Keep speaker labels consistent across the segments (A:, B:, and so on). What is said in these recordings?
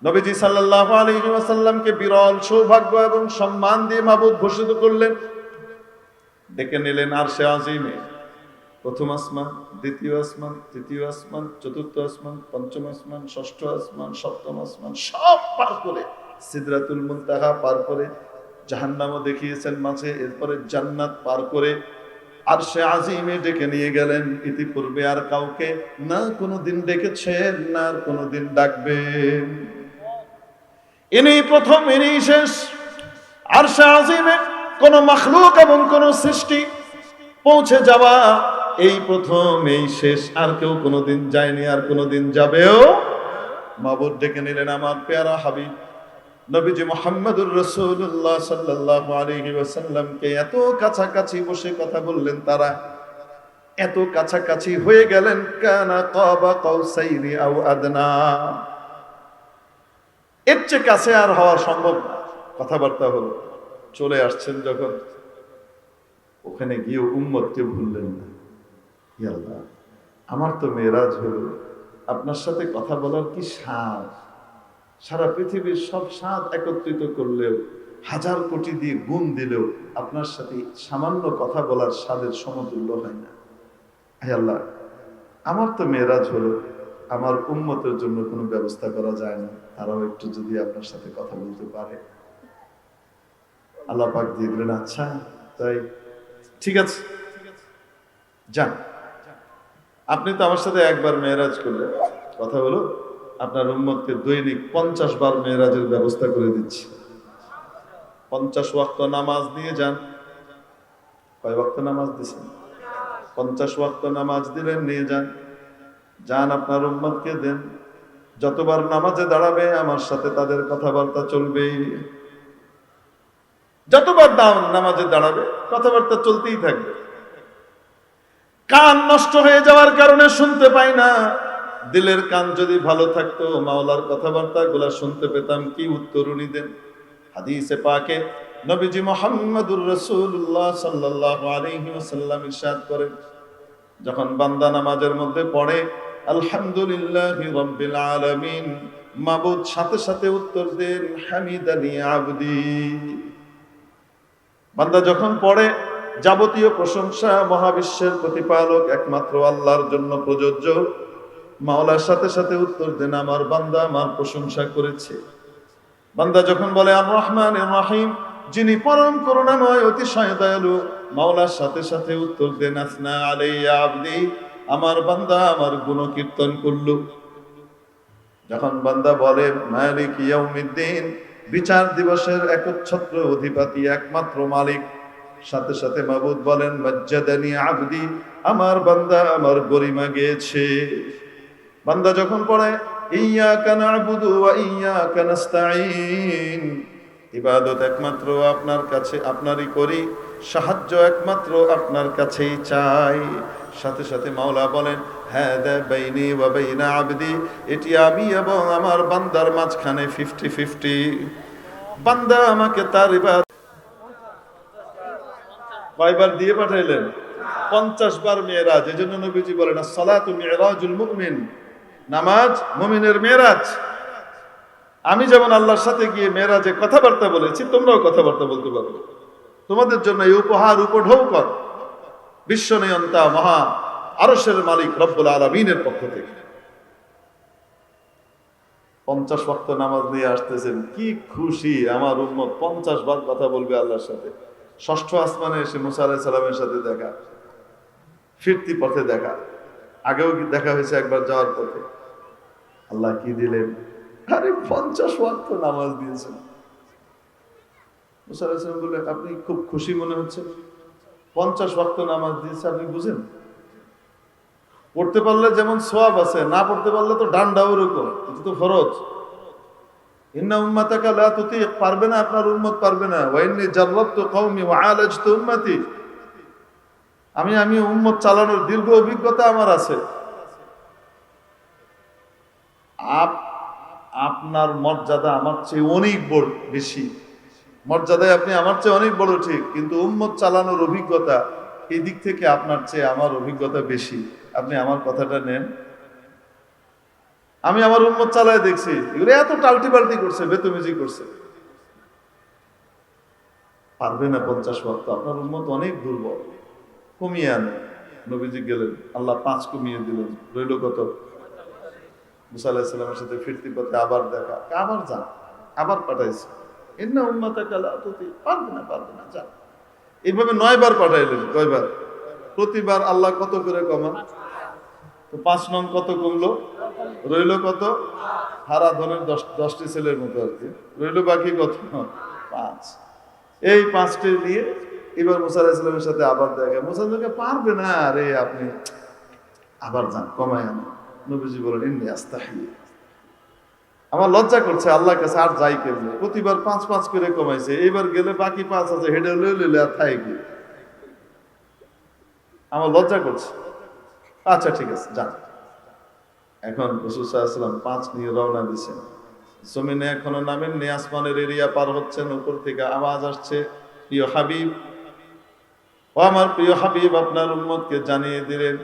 A: নবীজি সাল্লাল্লাহু আলাইহি ওয়াসাল্লামকে বিরল সৌভাগ্য এবং সম্মান দিয়ে মাবুদ ঘোষিত করলেন। ডেকে নিলেন আরশে আজিমে। প্রথম আসমান, দ্বিতীয় আসমান, তৃতীয় আসমান, চতুর্থ আসমান, পঞ্চম আসমান, ষষ্ঠ আসমান, সপ্তম আসমান, সব পার করে সিদরাতুল মুনতাহা পার করে জাহান্নামও দেখিয়েছেন মাঝে, এরপরে জান্নাত পার করে আরশে আজিমে ডেকে নিয়ে গেলেন। ইতিপূর্বে আর কাউকে না কোনোদিন ডেকেছেন, না আর কোনোদিন ডাকবেন। ইনি প্রথম, ইনি শেষ। আরশে আজিমে কোন মাখলুক এবং কোন সৃষ্টি পৌঁছে যাওয়া এই প্রথম, এই শেষ, আর কেউ কোনোদিন যায়নি, আর কোনোদিন যাবেও। মাবুদ ডেকে নিলেন আমার পেয়ারা হাবিব নবীজি মুহাম্মদুর রাসূলুল্লাহ সাল্লাল্লাহু আলাইহি ওয়াসাল্লামকে। এত কাছাকাছি বসে কথা বললেন তারা, এত কাছাকাছি হয়ে গেলেন। কানা কাবা কাউসাইনি আও আদনা, এর চেয়ে কাছে আর হওয়া সম্ভব না। কথাবার্তা হলো, চলে আসছেন যখন, ওখানে গিয়ে উম্মতকে ভুললেন না। হে আল্লাহ, আমার তো মেরাজ হলো, আপনার সাথে কথা বলার কি স্বাদ! সারা পৃথিবীর সব স্বাদ একত্রিত করলেও, হাজার কোটি দিয়ে গুণ দিলেও আপনার সাথে সামান্য কথা বলার স্বাদের সমতুল্য হয় না। হে আল্লাহ, আমার তো মেরাজ হলো, আমার উম্মতের জন্য কোনো ব্যবস্থা করা যায় না, তারাও একটু যদি আপনার সাথে কথা বলতে পারে। আল্লাহ পাক দিয়ে দিলেন, আচ্ছা তাই, ঠিক আছে, যান। আপনি তো আমার সাথে একবার মেরাজ করলেন, কথা হলো আপনার উম্মতকে দৈনিক 50 বার মেরাজের ব্যবস্থা করে দিচ্ছি। 50 ওয়াক্ত নামাজ নিয়ে যান। কয় ওয়াক্ত নামাজ দিচ্ছেন? 50 ওয়াক্ত নামাজ দিলেন, নিয়ে যান। যান, আপনার উম্মতকে দেন। যতবার নামাজে দাঁড়াবে আমার সাথে তাদের কথাবার্তা চলবে। যতবার নামাজে দাঁড়াবে কথাবার্তা চলতেই থাকবে। কান নষ্ট হয়ে যাওয়ার কারণে শুনতে পাই না। দিলের কান যদি ভালো থাকতো, মাওলার কথাবার্তা গুলা শুনতে পেতাম। কি উত্তর উনি দেন? হাদিসে পাকে নবীজি মুহাম্মদুর রাসূলুল্লাহ সাল্লাল্লাহু আলাইহি ওয়াসাল্লাম ইরশাদ করেন, যখন বান্দা নামাজের মধ্যে পড়ে আলহামদুলিল্লাহি রাব্বিল আলামিন, মাবুদ সাথে সাথে উত্তর দেন হামিদানি আবদি। বান্দা যখন পড়ে যাবতীয় প্রশংসা মহাবিশ্বের প্রতিপালক একমাত্র আল্লাহর জন্য প্রযোজ্য, মাওলার সাথে সাথে উত্তর দেন আমার বান্দা আমার প্রশংসা করেছে। বান্দা যখন বলে আর রহমান আর রহিম, যিনি পরম করুণাময় অতিশয় দয়ালু, মাওলার সাথে সাথে উত্তর দেন আসনা আলাইয়া আবদি, আমার বান্দা আমার গুণকীর্তন করল। যখন বান্দা বলে মালিক ইয়াউমিদ্দিন, বিচার দিবসের একচ্ছত্র অধিপতি একমাত্র মালিক, সাথে সাথে মাবুদ বলেন মাজ্জাদানি আবদি, আমার বান্দা আমার গরিমা গেয়েছে। বান্দা যখন পড়ে ইয়্যাকা না'বুদু ওয়া ইয়্যাকা নাস্তাঈন, ইবাদত একমাত্র আপনার কাছে আপনারই করি, সাহায্য একমাত্র আপনার কাছেই চাই, সাথে সাথে মাওলা বলেন হাদা বাইনি ওয়া বাইনা আবদি, এটি আমি এবং আমার বান্দার মাঝখানে 50-50। বান্দা আমাকে তার ইবাদত কয়বার দিয়ে পাঠাইলেন? 50 বার মেরাজ। এজন্য নবীজি বলেন as-সালাতু মিরাজুল মুমিন, নামাজ মুমিনের মেরাজ। আমি যেমন আল্লাহর সাথে গিয়ে মেরাজে কথাবার্তা বলেছি, তোমরাও কথাবার্তা বলতে পারবে। তোমাদের জন্য এই উপহার উপঢৌকন বিশ্ব নিয়ন্তা মহা আরশের মালিক রব্বুল আলামিনের পক্ষ থেকে। 50 ওয়াক্ত নামাজ নিয়ে আসতেছেন, কি খুশি আমার উম্মত, 50 বার কথা বলবে আল্লাহর সাথে। ষষ্ঠ আসমানে এসে মুসা আলাইহিস সালামের সাথে দেখা, ফিরতি পথে দেখা, আগেও দেখা হয়েছে একবার যাওয়ার পথে। আল্লাহ কি দিলেন? আরে 50 ওয়াক্ত নামাজ দিয়েছেন। মুসা আলাইহিস সালাম বললেন, আপনি খুব খুশি মনে হচ্ছে, 50 ওয়াক্ত নামাজ দিয়েছে, আপনি বুঝেন? পড়তে পারলে যেমন সওয়াব আছে, না পড়তে পারলে তো ডান্ডা ওরকম, এটা তো ফরজ। ইন্না উম্মাতাকা লা তুতিক, পারবে না আপনার উম্মত, পারবে না। ওয়া ইন্নী জাররাবতু কওমি ওয়া আলাজতু উম্মতি, আমি উম্মত চালানোর দীর্ঘ অভিজ্ঞতা আমার আছে। আপনার মর্যাদা আমার চেয়ে অনেক বড়, বেশি মর্যাদায় আপনি আমার চেয়ে অনেক বড়, ঠিক, কিন্তু উম্মত চালানোর অভিজ্ঞতা এই দিক থেকে আপনার চেয়ে আমার অভিজ্ঞতা বেশি। আপনি আমার কথাটা নেন। আমি আমার উম্মত চালায় দেখছি, এগুলো এত টাল্টি পাল্টি করছে, বেতমিজি করছে। পারবে না 50 ওয়াক্ত, আপনার উম্মত অনেক দুর্বল, কমিয়ে আনে। নবীজি গেলেন, আল্লাহ 5 কমিয়ে দিলেন, রইল কত? মুসা আলাইহিস সালামের সাথে ফিরতি পথে আবার দেখা, আবার যান, আবার পাঠাইছে, ইন্না উম্মাতাকা লা তুতি, পারবে না যান। এইভাবে 9 বার পাঠাইলেন। কয়বার? প্রতিবার আল্লাহ কত করে কমান? তো 5 নং কত কমলো? রইল কত? হারা ধনের 10টি ছেলের মতো আর কি, রইল বাকি কত? 5। এই 5টি নিয়ে এবার মুসা আলাইহিস সালামের সাথে আবার দেখা। মুসা দেখে পারবে না, আরে আপনি আবার যান, কমায় আনেন। নবীজি বলেন, ইন্নী আস্তাহি, আমার লজ্জা করছে আল্লাহর কাছে, আর যাই কেমনে, প্রতিবার 5 করে কমাইছে, এইবার গেলে বাকি 5 আছে, হেডে লইলে আর থাই কি, আমার লজ্জা করছে। আচ্ছা ঠিক আছে, যান। এখন রাসূল সাল্লাল্লাহু আলাইহি ওয়াসাল্লাম 5 নিয়ে রওনা দিয়েছেন। জমিনে এখনো নামেননি, আসমানের এরিয়া পার হচ্ছেন, উপর থেকে আওয়াজ আসছে, প্রিয় হাবিব, ও আমার প্রিয় হাবিব, আপনার উম্মতকে জানিয়ে দিলেন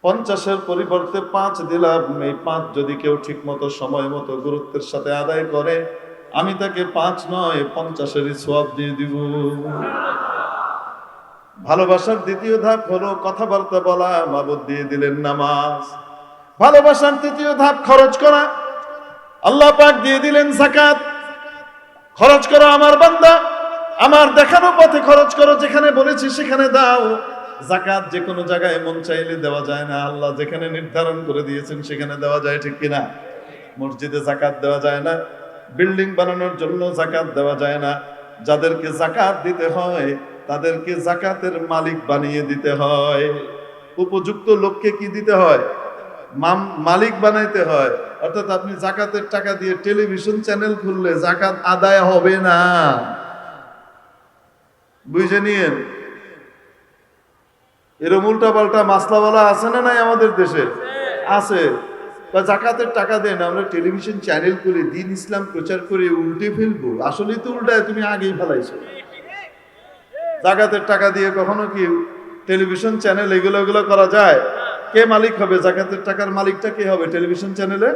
A: 50-এর পরিবর্তে 5 দিলাম। এই 5 যদি কেউ ঠিক মতো, সময় মতো, গুরুত্বের সাথে আদায় করে, আমি তাকে 5 নয় 50-এরই সওয়াব দিয়ে দিব। ভালোবাসার দ্বিতীয় ধাপ হলো কথাবার্তা বলা, মাবুদ দিয়ে দিলেন নামাজ। ভালোবাসার তৃতীয় ধাপ খরচ করা, আল্লাহ পাক দিয়ে দিলেন যাকাত। খরচ করো আমার বান্দা, আমার দেখানো পথে খরচ করো, যেখানে বলেছি সেখানে দাও। যাকাত যে কোনো জায়গায় মন চাইলে দেওয়া যায় না, আল্লাহ যেখানে নির্ধারণ করে দিয়েছেন সেখানে দেওয়া যায়, ঠিক কিনা? মসজিদে যাকাত দেওয়া যায় না, বিল্ডিং বানানোর জন্য যাকাত দেওয়া যায় না। যাদেরকে যাকাত দিতে হয় তাদেরকে যাকাতের মালিক বানিয়ে দিতে হয়। উপযুক্ত লোককে কি দিতে হয়? মালিক বানাইতে হয়। অর্থাৎ আপনি যাকাতের টাকা দিয়ে টেলিভিশন চ্যানেল খুললে যাকাত আদায় হবে না, বুঝে নিয়েন। এরকম উল্টা পাল্টা মাসলাওয়ালা আছে না নাই আমাদের দেশে? আছে। যাকাতের টাকা দেন, আমরা টেলিভিশন চ্যানেল খুলে দিন ইসলাম প্রচার করে উল্টে ফেলবো। আসলে তো উল্টায় তুমি আগেই ফেলাইছো। যাকাতের টাকা দিয়ে কখনো কি টেলিভিশন চ্যানেল এগুলো করা যায়? কে মালিক হবে? যাকাতের টাকার মালিকটা কে হবে টেলিভিশন চ্যানেলে?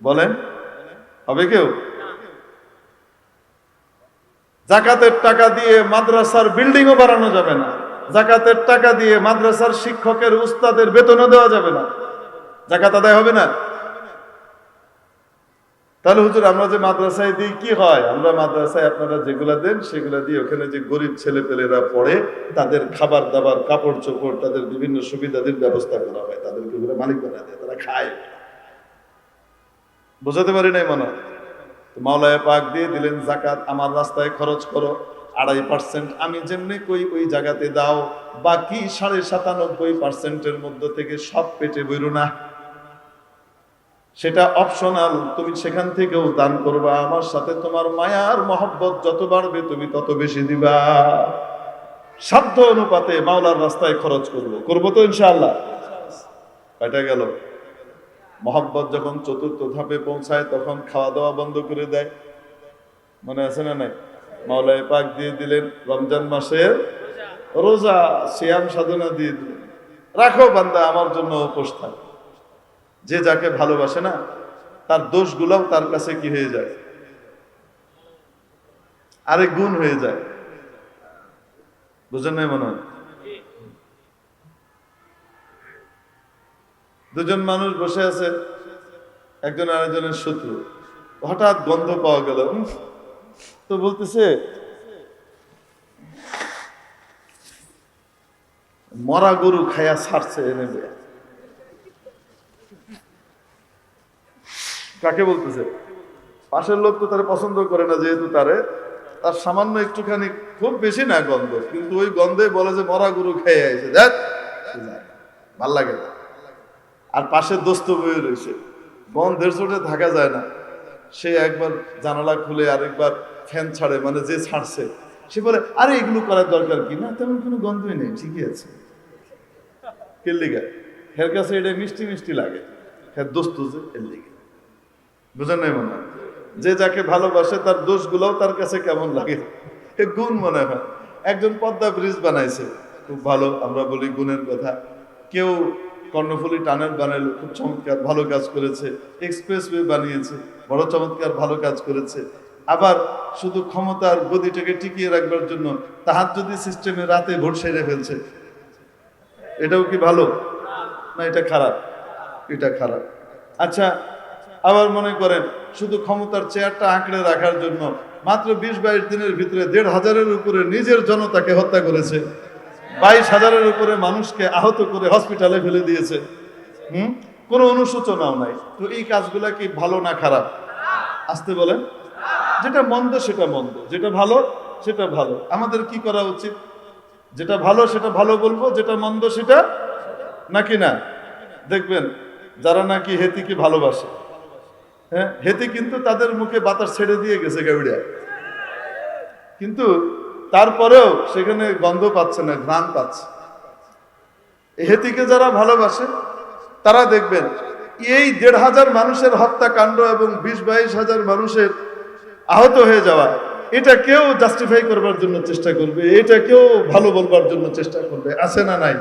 A: বলেন, হবে কেউ? যাকাতের টাকা দিয়ে মাদ্রাসার বিল্ডিংও বানানো যাবে না, যাকাতের টাকা দিয়ে মাদ্রাসার শিক্ষকের উস্তাদের বেতনও দেওয়া যাবে না। যাকাত আদায় হবে না। তাহলে হুজুর আমরা যে মাদ্রাসায় দিই কি হয়? আমরা মাদ্রাসায় আপনারা যেগুলা দেন সেগুলা দিয়ে ওখানে যে গরিব ছেলে পেলেরা পড়ে তাদের খাবার দাবার, কাপড় চোপড়, তাদের বিভিন্ন সুবিধাদের ব্যবস্থা করা হয়, তাদেরকে ওগুলো মালিক বানায় দেয়, তারা খায়। বোঝাতে পারি নাই মনে হয়? মাওলানা পাক দিয়ে দিলেন যাকাত, আমার রাস্তায় খরচ করো 2.5%, আমি যেমনি কই ওই জায়গাতে দাও। বাকি 97.5%-এর মধ্যে থেকে সব পেটে বইরো না, সেটা অপশনাল, তুমি সেখান থেকেও দান করবা। আমার সাথে তোমার মায়ার মহব্বত যত বাড়বে তুমি তত বেশি দিবা। সাধ্য অনুপাতে মাওলার রাস্তায় খরচ করবো তো ইনশাআল্লাহ। এটা গেল। মহব্বত যখন 4র্থ ধাপে পৌঁছায় তখন খাওয়া দাওয়া বন্ধ করে দেয়, মনে আছে না নাই? মাওলানা পাক দিয়ে দিলেন রমজান মাসের রোজা, সিয়াম সাধনা দিয়ে দিলেন, রাখো বান্দা আমার জন্য উপোস থাক। যে যাকে ভালোবাসে না তার দোষগুলোও তার কাছে কি হয়ে যায়? আরেক গুণ হয়ে যায়। বুঝেন নাই মনে হয়? দুজন মানুষ বসে আছে, একজন আরেকজনের শত্রু, হঠাৎ গন্ধ পাওয়া গেল, তো বলতেছে মরা গরু খায়া ছাড়ছে এনে। কাকে বলতেছে? পাশের লোক তো তারা পছন্দ করে না, যেহেতু তার সামান্য একটুখানি, খুব বেশি না গন্ধ, কিন্তু ওই গন্ধে বলে যে মরা গরু খেয়ে আইছে, দেখ ভাল লাগে না। আর পাশের দোস্ত বয়ে রয়েছে, গন্ধের চোটে থাকা যায় না, সে একবার জানালা খুলে আরেকবার ফ্যান ছাড়ে, মানে যে ছাড়ছে সে বলে আরে এগুলো করার দরকার কি, না তেমন কোনো গন্ধই নেই, ঠিকই আছে। কেল্লিগা হের কাছে এটা মিষ্টি মিষ্টি লাগে, হ্যাঁ দোস্ত যে এর লিগে। বুঝেন নাই মনে হয়? যে যাকে ভালোবাসে তার দোষগুলোও তার কাছে কেমন লাগে, গুণ মনে হয়। একজন পদ্মা ব্রিজ বানাইছে, খুব ভালো, আমরা বলি গুণের কথা। কেউ কর্ণফুলী টানেল বানালো, খুব চমৎকার ভালো কাজ করেছে। এক্সপ্রেসওয়ে বানিয়েছে, বড় চমৎকার ভালো কাজ করেছে। আবার শুধু ক্ষমতার গদিটাকে টিকিয়ে রাখবার জন্য তাহাজ্জুদি সিস্টেমে রাতে ভোট সেরে ফেলছে। এটাও কি ভালো না? এটা খারাপ, এটা খারাপ। আচ্ছা, আবার মনে করেন শুধু ক্ষমতার চেয়ারটা আঁকড়ে রাখার জন্য মাত্র 20-22 দিনের ভিতরে 1,500-এর উপরে নিজের জনতাকে হত্যা করেছে, 22,000-এর উপরে মানুষকে আহত করে হসপিটালে ফেলে দিয়েছে। কোনো অনুশোচনাও নাই। তো এই কাজগুলা কি ভালো না খারাপ? আসতে বলেন। যেটা মন্দ সেটা মন্দ, যেটা ভালো সেটা ভালো। আমাদের কি করা উচিত? যেটা ভালো সেটা ভালো বলবো, যেটা মন্দ সেটা নাকি না। দেখবেন যারা নাকি হেতিকে ভালোবাসে, হ্যাঁ, হেতি কিন্তু তাদের মুখে বাতাস ছেড়ে দিয়ে গেছে গাউড়িয়া, কিন্তু তারপরেও সেখানে গন্ধ পাচ্ছে না, ঘ্রাণ পাচ্ছে। হেতিকে যারা ভালোবাসে তারা দেখবেন এই 1,500 মানুষের হত্যাকাণ্ড এবং 20-22 হাজার মানুষের আহত হয়ে যাওয়া, এটা কেউ জাস্টিফাই করবার জন্য চেষ্টা করবে, এটা কেউ ভালো বলবার জন্য চেষ্টা করবে, আছে না নাই?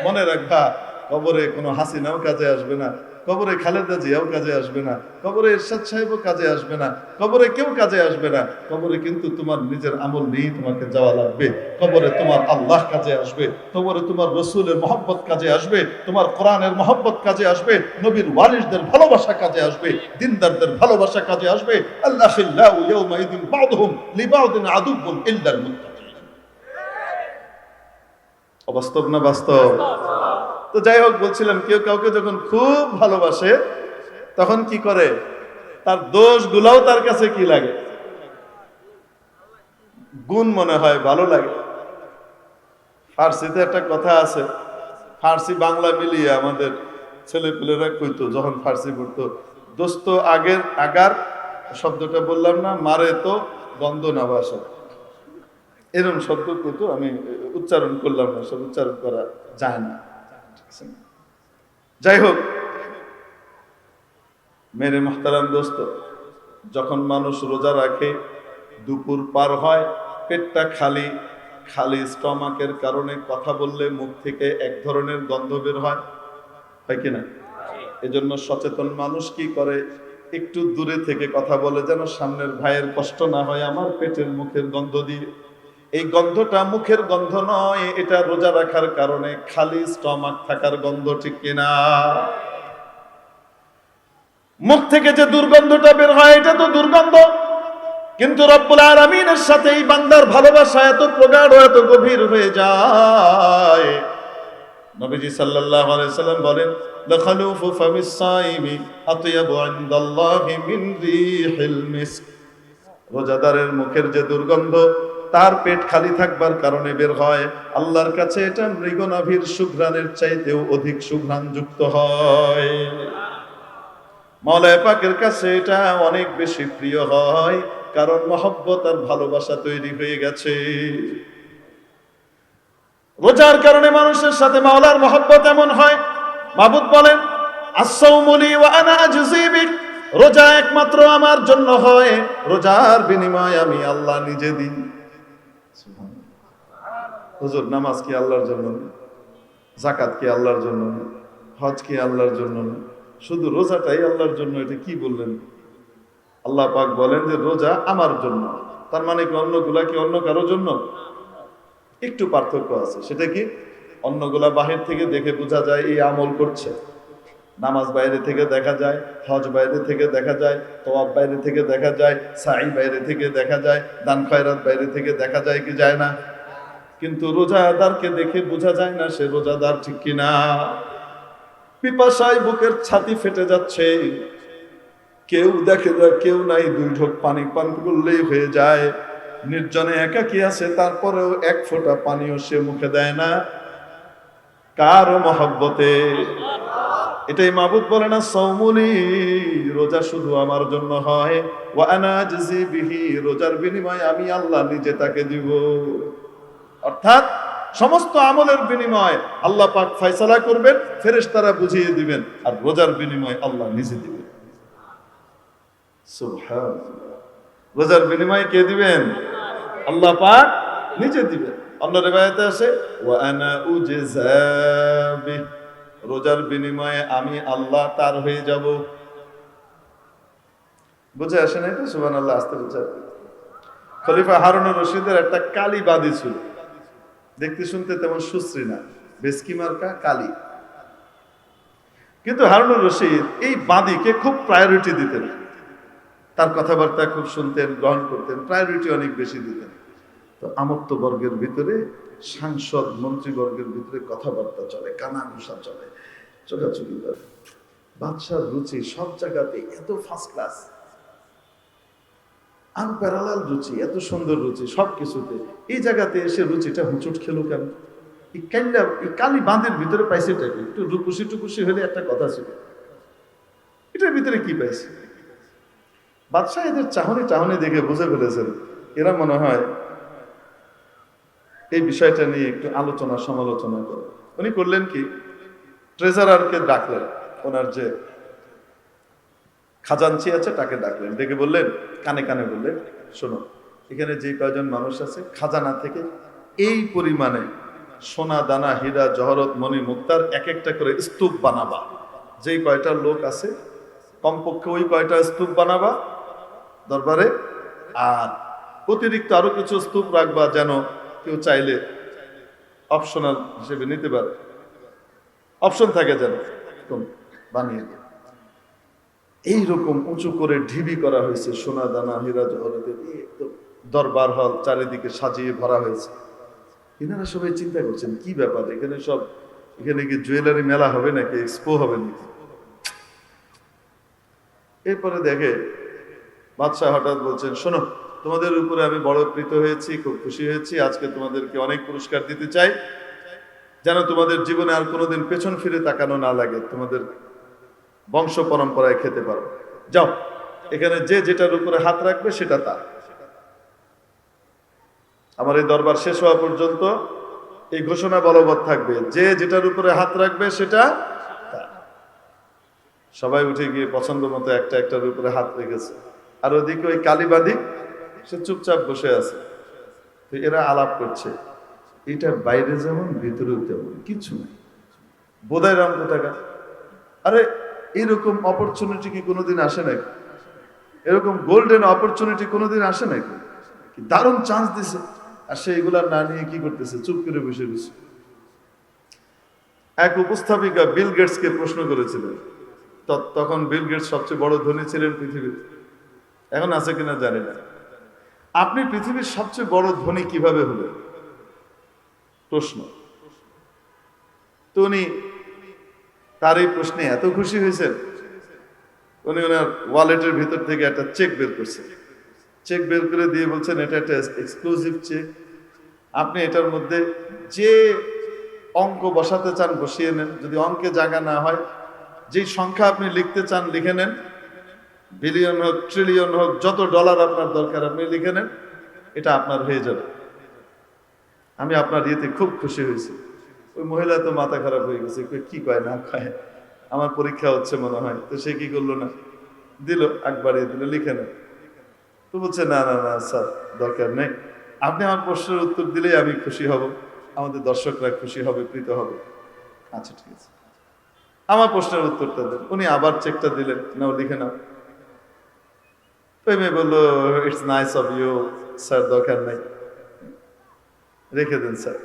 A: মনে রাখবা, কবরে কোনো হাসিনাও কাজে আসবে না, কবরে খালেদা জিয়াও কাজে আসবে না, কবরে এরশাদ সাহেবও কাজে আসবে না, কবরে কেউ কাজে আসবে না। কবরে কিন্তু তোমার নিজের আমল নিয়েই তোমাকে যাওয়া লাগবে। কবরে তোমার আল্লাহ কাজে আসবে, কবরে তোমার রসুলের মহব্বত কাজে আসবে, তোমার কোরআনের মহব্বত কাজে আসবে, নবীর ওয়ারিসদের ভালোবাসা কাজে আসবে, দিনদারদের ভালোবাসা কাজে আসবে। আল্লাহিল্লাহু ইয়াউমাইদিন বা'দুহুম লিবা'দিন আদুউন ইল্লাল মুত্তাকিন। অবাস্তব না বাস্তব? তো যাই হোক, বলছিলাম কেউ কাউকে যখন খুব ভালোবাসে তখন কি করে, তার দোষগুলাও তার কাছে কি লাগে, গুণ মনে হয়, ভালো লাগে। ফার্সিতে একটা কথা আছে, ফার্সি বাংলা মিলিয়ে আমাদের ছেলেপেলেরা কইতো যখন ফার্সি পড়তো, দোস্ত আগের আগার শব্দটা বললাম না, মারে তো গন্ধ না বাসা, এরকম শব্দ কইতো। আমি উচ্চারণ করলাম না, সব উচ্চারণ করা যায় না। যাই হোক, মেরে মুহতারাম দোস্ত, যখন মানুষ রোজা রাখে, দুপুর পার হয়, পেটটা খালি, খালি স্টমাকের কারণে কথা বললে মুখ থেকে এক ধরনের গন্ধ বের হয়, হয় কিনা? এজন্য সচেতন মানুষ কি করে, একটু দূরে থেকে কথা বলে যেন সামনের ভাইয়ের কষ্ট না হয় আমার পেটের মুখের গন্ধ দিয়ে। এই গন্ধটা মুখের গন্ধ নয়, এটা রোজা রাখার কারণে খালি স্টমাক থাকার গন্ধ, ঠিক কিনা? মুখ থেকে যে দুর্গন্ধটা বের হয় এটা তো দুর্গন্ধ, কিন্তু রব্বুল আলামিনের সাথে এই বান্দার ভালোবাসা এত প্রগাঢ়, এত গভীর হয়ে যায়। নবীজি সাল্লাল্লাহু আলাইহি সাল্লাম বলেন, লাখালুফু ফামিস সাইমি আতয়াবু ইনদাল্লাহি মিন রিহিল মিস্ক। রোজাদারের মুখের যে দুর্গন্ধ তার পেট খালি থাকবার কারণে বের হয়, আল্লাহর কাছে এটা মৃগনাভির সুঘ্রাণের চাইতেও অধিক সুঘ্রাণ যুক্ত হয়। মাওলানা পাকের কাছে এটা অনেক বেশি প্রিয় হয়, কারণ মহব্বত আর ভালোবাসা তৈরি হয়ে গেছে। রোজার কারণে মানুষের সাথে মাওলার মহব্বত এমন হয়, মাবুদ বলেন, আস-সাওমু লি ওয়া আনা আজজি বিক। রোজা একমাত্র আমার জন্য হয়, রোজার বিনিময় আমি আল্লাহ নিজে দিই। হুজুর, নামাজ কি আল্লাহর জন্য? যাকাত কি আল্লাহর জন্য? হজ কি আল্লাহর জন্য? শুধু রোজাটাই আল্লাহর জন্য, এটা কি বললেন? আল্লাহ পাক বলেন যে রোজা আমার জন্য, তার মানে কি অন্যগুলা কি অন্য কারোর জন্য? একটু পার্থক্য আছে। সেটা কি? অন্যগুলা বাহির থেকে দেখে বোঝা যায় এই আমল করছে, নামাজ বাইরে থেকে দেখা যায়, হজ বাইরে থেকে দেখা যায়, তওয়াব বাইরে থেকে দেখা যায়, সাই বাইরে থেকে দেখা যায়, দান খয়রাত বাইরে থেকে দেখা যায়, কি যায় না? কিন্তু রোজাদারকে দেখে বোঝা যায় না সে রোজাদার, ঠিক কিনা? পিপাসায় বুকের ছাতি ফেটে যাচ্ছে, কেউ দেখে না, কেউ নাই, 2 ঢোক পানি পান করলেই হয়ে যায়। নির্জনে একাকী আছে, তারপরেও এক ফোঁটা পানিও সে মুখে দেয় না, কারো মহব্বতে। এটাই মাবুদ বলে না, সাওমুলি, রোজা শুধু আমার জন্য হয়, ওয়া আনা আজজি বিহি, রোজার বিনিময়ে আমি আল্লাহ নিজে তাকে দিব। অর্থাৎ সমস্ত আমলের বিনিময় আল্লাহ পাক ফয়সালা করবেন, ফেরেশতারা বুঝিয়ে দিবেন, আর রোজার বিনিময় আল্লাহ নিজে দিবেন। সুবহানাল্লাহ। রোজার বিনিময় কে দিবেন? আল্লাহ পাক নিজে দিবেন। অন্য রিওয়ায়াতে আছে, ওয়া আনা উজজা বিহি, রোজার বিনিময়ে আমি আল্লাহ তার হয়ে যাব। বুঝে আসে না এটা? সুবহানাল্লাহ, আস্তে বুঝে। খলিফা হারুনুর রশিদের একটা কালী বাদী ছিল, দেখতে শুনতে তেমন সুশ্রী না, বেসকি মার্কা কালী। কিন্তু হারুনুর রশিদ এই বাদীকে খুব প্রায়োরিটি দিতেন, তার কথাবার্তা খুব শুনতেন, গ্রহণ করতেন, প্রায়োরিটি অনেক বেশি দিতেন। তো আমত্ত বর্গের ভিতরে, সাংসদ মন্ত্রীবর্গের ভিতরে কথাবার্তা চলে, কানাঘুষা চলে, চোখাচুকি করে। বাদশার রুচি সব জায়গাতে এত ফার্স্ট ক্লাস, আনপ্যারালাল রুচি, এত সুন্দর রুচি সব কিছুতে। এই জায়গাতে এসে রুচিটা হুঁচুট খেলো কেন? এই কালি বাঁধের ভিতরে পাইছে এটাকে একটু রুকুশি টুকুশি হলে একটা কথা ছিল, এটার ভিতরে কি পাইছে? বাদশাহ এদের চাহনি দেখে বুঝে ফেলেছেন এরা মনে হয় এই বিষয়টা নিয়ে একটু আলোচনা সমালোচনা করে। উনি করলেন কি, ট্রেজারারকে ডাকলেন, ওনার যে খাজানচি আছে তাকে ডাকলেন, ডেকে বললেন, কানে কানে বললেন, শোনো, এখানে যে কয়জন মানুষ আছে খাজানা থেকে এই পরিমাণে সোনা দানা হীরা জহরত মণি মুক্তার এক একটা করে স্তূপ বানাবা। যেই কয়টা লোক আছে কমপক্ষে ওই কয়টা স্তূপ বানাবা দরবারে, আর অতিরিক্ত আরো কিছু স্তূপ রাখবা, যেন কেউ চাইলে অপশনাল হিসেবে নিতে পারে, অপশন থাকে যেন বানিয়ে দেয়। এইরকম উঁচু করে ঢিবি করা হয়েছে, সোনা দানা হীরা জহরতের দরবার হল চারিদিকে সাজিয়ে ভরা হয়েছে। এনারা সবাই চিন্তা করছেন কি ব্যাপার, এখানে কি জুয়েলারি মেলা হবে নাকি, এক্সপো হবে নাকি? এরপরে দেখে বাদশাহ হঠাৎ বলছেন, শোনো, তোমাদের উপরে আমি বড় প্রীত হয়েছি, খুব খুশি হয়েছি, আজকে তোমাদেরকে অনেক পুরস্কার দিতে চাই, যেন তোমাদের জীবনে আর কোনোদিন পেছন ফিরে তাকানো না লাগে, তোমাদের বংশ পরম্পরায় খেতে পারো। যাও, এখানে যে যেটার উপরে হাত রাখবে সেটা তার। আমার এই দরবার শেষ হওয়া পর্যন্ত এই ঘোষণা বলবৎ থাকবে, যে যেটার উপরে হাত রাখবে সেটা তার। সবাই উঠে গিয়ে পছন্দ মতো একটার উপরে হাত রেখেছে। আর ওদিকে ওই কালীবাদী সে চুপচাপ বসে আছে। তো এরা আলাপ করছে, এটা বাইরে যেমন ভিতরেও তেমন, কিছু নেই, বোধায় রাম কোথাকা। আরে এরকম অপরচুনিটি কি কোনোদিন আসে নাকি? এরকম গোল্ডেন অপরচুনিটি কোনোদিন আসে নাকি? দারুণ চান্স দিছে, আর সে এগুলা না নিয়ে কি করতেছে, চুপ করে বসে রয়েছে। এক উপস্থাপিকা বিল গেটসকে প্রশ্ন করেছিলেন, তখন বিল গেটস সবচেয়ে বড় ধনী ছিলেন পৃথিবীর, এখন আছে কিনা জানি না, আপনি পৃথিবীর সবচেয়ে বড় ধনী কিভাবে হলেন? প্রশ্ন। তো উনি তার এই প্রশ্নে এত খুশি হয়েছেন, উনি ওনার ওয়ালেটের ভিতর থেকে একটা চেক বের করছেন, চেক বের করে দিয়ে বলছেন, এটা একটা এক্সক্লুসিভ চেক, আপনি এটার মধ্যে যে অঙ্ক বসাতে চান বসিয়ে নেন, যদি অঙ্কে জায়গা না হয় যেই সংখ্যা আপনি লিখতে চান লিখে নেন, বিলিয়ন হোক ট্রিলিয়ন হোক, যত ডলার আপনার দরকার আপনি লিখে নেন, এটা আপনার হয়ে যাবে। আমি আপনার ইয়েতে খুব খুশি হয়েছি। ওই মহিলা তো মাথা খারাপ হয়ে গেছে, কি কয় না কয়, আমার পরীক্ষা হচ্ছে মনে হয়। তো সে কি করলো না, দিল, একবারই দিল, লিখে নেন। তো বলছে, না না না স্যার, দরকার নেই, আপনি আমার প্রশ্নের উত্তর দিলেই আমি খুশি হব, আমাদের দর্শকরা খুশি হবে, প্রীত হবে। আচ্ছা ঠিক আছে, আমার প্রশ্নের উত্তরটা দেন। উনি আবার চেকটা দিলেন, নাও লিখে নাও। ওই মেয়ে বললো, it's nice of you sir, দরকার নাই, রেখে দেন স্যার,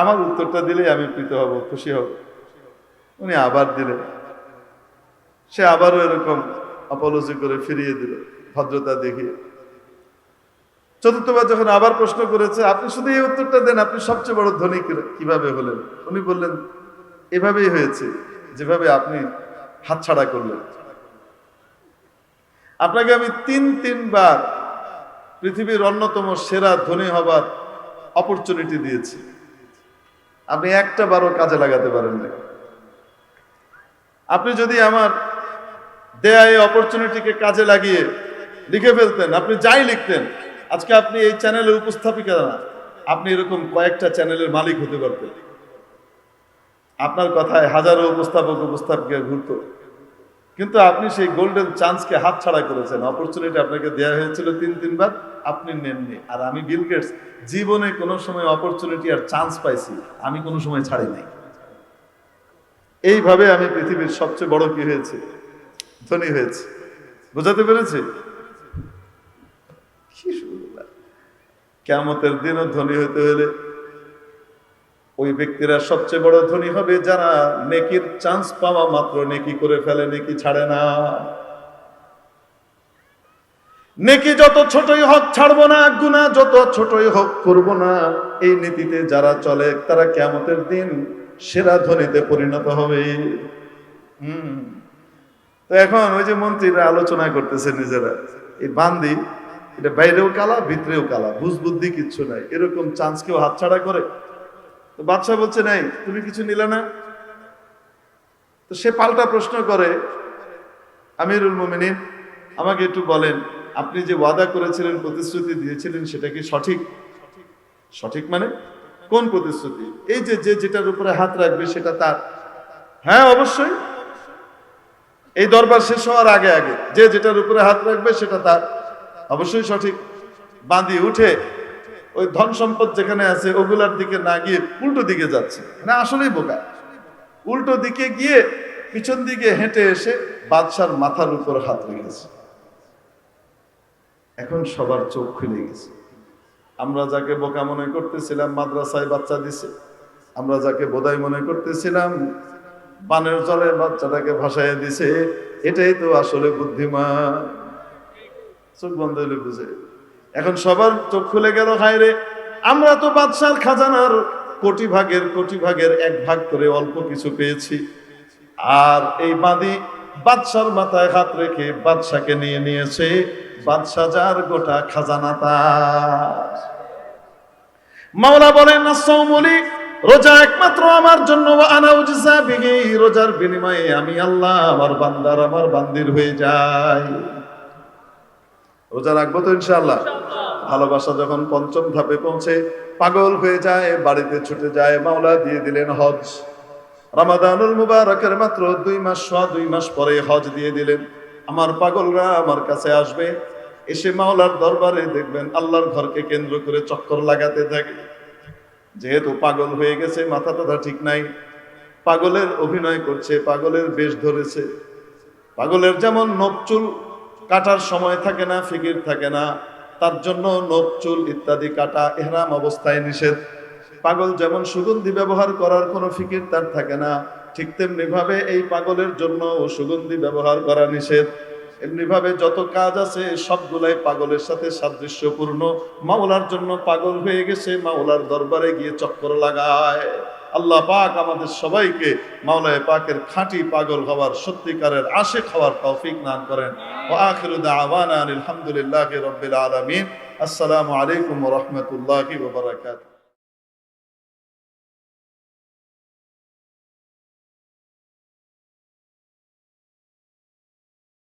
A: আমার উত্তরটা দিলেই আমি প্রীত হব, খুশি হব। উনি আবার দিলেন, সে আবারও এরকম অপলজি করে ফিরিয়ে দিল, ভদ্রতা দেখিয়ে। চতুর্থবার যখন আবার প্রশ্ন করেছে, আপনি শুধু এই উত্তরটা দেন, আপনি সবচেয়ে বড় ধনী কিভাবে হলেন? উনি বললেন, এভাবেই হয়েছে, যেভাবে আপনি হাতছাড়া করলেন। আপনাকে আমি তিনবার পৃথিবীর অন্যতম সেরা ধনী হবার অপরচুনিটি দিয়েছি, আপনি একটা বারও কাজে লাগাতে পারেন না। আপনি যদি আমার দেয়া এই অপরচুনিটিকে কাজে লাগিয়ে লিখে ফেলতেন, আপনি যাই লিখতেন, আজকে আপনি এই চ্যানেলের উপস্থাপিকা না, আপনি এরকম কয়েকটা চ্যানেলের মালিক হতে পারতেন। আপনার কথায় হাজারো উপস্থাপিকা ঘুরত, কিন্তু আপনি সেই গোল্ডেন চান্সকে হাতছাড়া করেছেন। অপরচুনিটি আপনাকে দেওয়া হয়েছিল তিনবার, আপনি নেননি। আর আমি বিল গেটস জীবনে কোনো সময় অপরচুনিটি আর চান্স পাইছি, আমি কোনো সময় ছাড়ি নাই। এইভাবে আমি পৃথিবীর সবচেয়ে বড় কি হয়েছে, ধনী হয়েছে। বুঝাতে পেরেছি? কি সুন্দর। কিয়ামতের দিনও ধনী হতে হলে ওই ব্যক্তিরা সবচেয়ে বড় ধনী হবে যারা নেকির চান্স পাওয়া মাত্র নেকি করে ফেলে, নেকি ছাড়ে না। নেকি যত ছোটই হোক ছাড়বো না, গুনাহ যত ছোটই হোক করবো না, এই নীতিতে যারা চলে তারা কিয়ামতের দিন সেরা ধনীতে পরিণত হবে। তো এখন ওই যে মন্ত্রীরা আলোচনা করতেছে নিজেরা, এই বান্দি এটা বাইরেও কালা ভিতরেও কালা, বুঝবুদ্ধি কিচ্ছু নাই, এরকম চান্স কেউ হাতছাড়া করে? তো বাদশাহ বলছে নাই, তুমি কিছু নিলে না? তো সে পাল্টা প্রশ্ন করে, আমিরুল মুমিনিন আমাকে একটু বলেন, আপনি যে ওয়াদা করেছিলেন, প্রতিশ্রুতি দিয়েছিলেন, সেটা কি সঠিক? সঠিক মানে কোন প্রতিশ্রুতি? এই যে যেটার উপরে হাত রাখবে সেটা তার। হ্যাঁ অবশ্যই, এই দরবার শেষ হওয়ার আগে আগে যে যেটার উপরে হাত রাখবে সেটা তার, অবশ্যই সঠিক। বাঁধি উঠে ওই ধন সম্পদ যেখানে আছে ওগুলার দিকে না গিয়ে উল্টো দিকে যাচ্ছে, মানে আসলেই বোকা। উল্টো দিকে গিয়ে পিছন দিকে হেঁটে এসে বাদশার মাথার উপর হাত রেখেছে। এখন সবার চোখ খুলে গেছে। আমরা যাকে বোকা মনে করতেছিলাম মাদ্রাসায় বাচ্চা দিছে, আমরা যাকে বোধাই মনে করতেছিলাম পানের জলে বাচ্চাটাকে ভাসায় দিছে, এটাই তো আসলে বুদ্ধিমান। চোখ বন্ধ হলে বুঝে। এখন সবার চোখ খুলে গেল, হায় রে, আমরা তো বাদশার খাজানার কোটি ভাগের 1 ভাগ করে অল্প কিছু পেয়েছি, আর এই বাঁধি বাদশার মাথায় হাত রেখে বাদশাকে নিয়ে নিয়েছে, বাদশা যার গোটা খাজানা তার। মাওলা বলেন নাসসাউমুলি, রোজা একমাত্র আমার জন্য, আনা উজজা বিহি, রোজার বিনিময়ে আমি আল্লাহ আমার বান্দার আমার বান্দির হয়ে যাই। রোজা রাখবো তো ইনশাআল্লাহ। ভালোবাসা যখন 5ম ধাপে পৌঁছে পাগল হয়ে যায়, বাড়িতে ছুটে যায়, মাওলা দিয়ে দিলেন হজ। রমাদানুল মুবারকের মাত্র 2 মাস পরে হজ দিয়ে দিলেন। আমার পাগলরা আমার কাছে আসবে, এসে মাওলার দরবারে দেখবেন আল্লাহর ঘরকে কেন্দ্র করে চক্কর লাগাতে থাকে। যেহেতু পাগল হয়ে গেছে, মাথা টাথা ঠিক নাই, পাগলের অভিনয় করছে, পাগলের বেশ ধরেছে। পাগলের যেমন নখ চুল কাটার সময় থাকে না, ফিকির থাকে না, তার জন্য নখ চুল ইত্যাদি কাটা ইহরাম অবস্থায় নিষেধ। পাগল যেমন সুগন্ধি ব্যবহার করার কোনো ফিকির তার থাকে না, ঠিক তেমনি ভাবে এই পাগলের জন্য সুগন্ধি ব্যবহার করা নিষেধ। এমনি ভাবে যত কাজ আছে সবগুলাই পাগলের সাথে সাদৃশ্যপূর্ণ। মাওলার জন্য পাগল হয়ে গেছে, মাওলার দরবারে গিয়ে চক্কর লাগায়। আল্লাহ পাক আমাদের সবাইকে মাওলায়ে পাকের খাঁটি পাগল হওয়ার, সত্যিকারের আশিক হওয়ার তৌফিক দান করেন। ওয়া আখিরু দাওয়ানা আলহামদুলিল্লাহি রাব্বিল আলামিন। আসসালামু আলাইকুম ওয়া রাহমাতুল্লাহি ওয়া বারাকাতুহু।